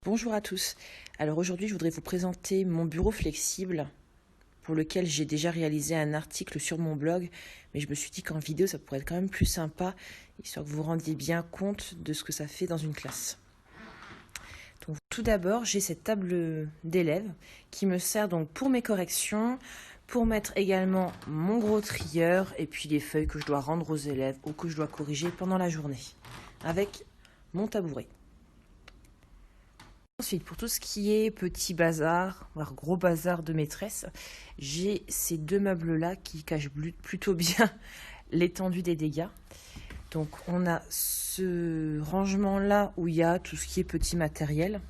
Bonjour à tous. Alors aujourd'hui, je voudrais vous présenter mon bureau flexible pour lequel j'ai déjà réalisé un article sur mon blog, mais je me suis dit qu'en vidéo, ça pourrait être quand même plus sympa, histoire que vous vous rendiez bien compte de ce que ça fait dans une classe. Donc, tout d'abord, j'ai cette table d'élèves qui me sert donc pour mes corrections, pour mettre également mon gros trieur et puis les feuilles que je dois rendre aux élèves ou que je dois corriger pendant la journée, avec mon tabouret. Ensuite, pour tout ce qui est petit bazar, voire gros bazar de maîtresse, j'ai ces deux meubles-là qui cachent plutôt bien l'étendue des dégâts. Donc on a ce rangement-là où il y a tout ce qui est petit matériel.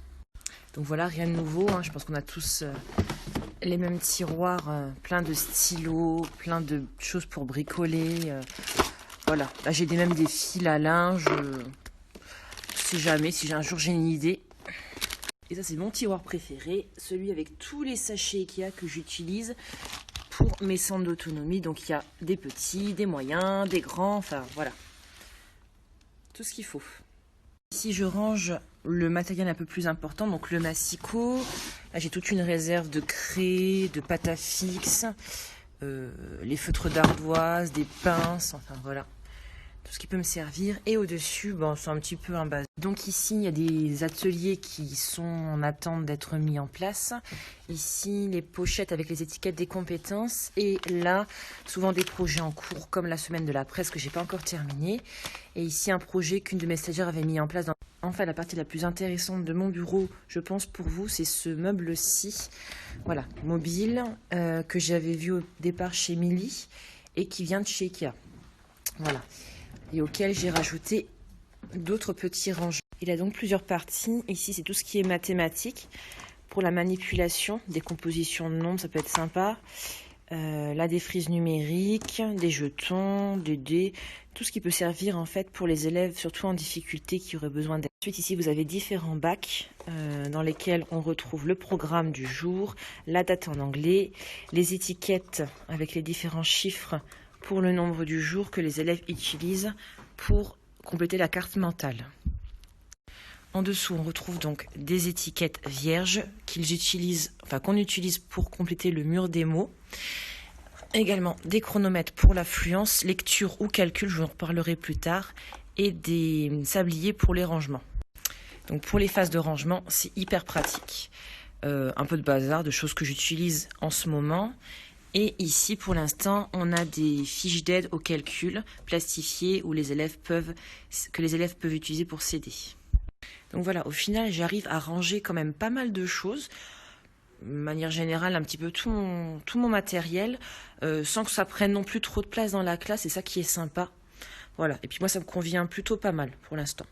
Donc voilà, rien de nouveau, hein. Je pense qu'on a tous les mêmes tiroirs, plein de stylos, plein de choses pour bricoler. Voilà, là j'ai même des fils à linge. Je ne sais jamais si un jour j'ai une idée. Et ça, c'est mon tiroir préféré, celui avec tous les sachets IKEA que j'utilise pour mes centres d'autonomie. Donc, il y a des petits, des moyens, des grands, enfin, voilà. Tout ce qu'il faut. Ici, je range le matériel un peu plus important, donc le massicot. Là, j'ai toute une réserve de craie, de pâte à fixe, les feutres d'ardoise, des pinces, enfin, voilà. Tout ce qui peut me servir. Et au-dessus, bon, c'est un petit peu un bas. Donc ici, il y a des ateliers qui sont en attente d'être mis en place. Ici, les pochettes avec les étiquettes des compétences. Et là, souvent des projets en cours, comme la semaine de la presse que j'ai pas encore terminé. Et ici, un projet qu'une de mes stagiaires avait mis en place. Enfin, la partie la plus intéressante de mon bureau, je pense pour vous, c'est ce meuble-ci. Voilà, mobile, que j'avais vu au départ chez Milly et qui vient de chez Ikea. Voilà. Et auquel j'ai rajouté d'autres petits rangements. Il a donc plusieurs parties. Ici, c'est tout ce qui est mathématique. Pour la manipulation, des compositions de nombres, ça peut être sympa. Là, des frises numériques, des jetons, des dés, tout ce qui peut servir en fait pour les élèves, surtout en difficulté, qui auraient besoin d'aide. Ensuite, ici, vous avez différents bacs dans lesquels on retrouve le programme du jour, la date en anglais, les étiquettes avec les différents chiffres pour le nombre du jour que les élèves utilisent pour compléter la carte mentale. En dessous, on retrouve donc des étiquettes vierges qu'on utilise pour compléter le mur des mots. Également des chronomètres pour l'affluence, lecture ou calcul, je vous en reparlerai plus tard, et des sabliers pour les rangements. Donc pour les phases de rangement, c'est hyper pratique. Un peu de bazar, de choses que j'utilise en ce moment. Et ici, pour l'instant, on a des fiches d'aide au calcul plastifiées que les élèves peuvent utiliser pour s'aider. Donc voilà, au final, j'arrive à ranger quand même pas mal de choses. De manière générale, un petit peu tout mon matériel, sans que ça prenne non plus trop de place dans la classe. C'est ça qui est sympa. Voilà, et puis moi, ça me convient plutôt pas mal pour l'instant.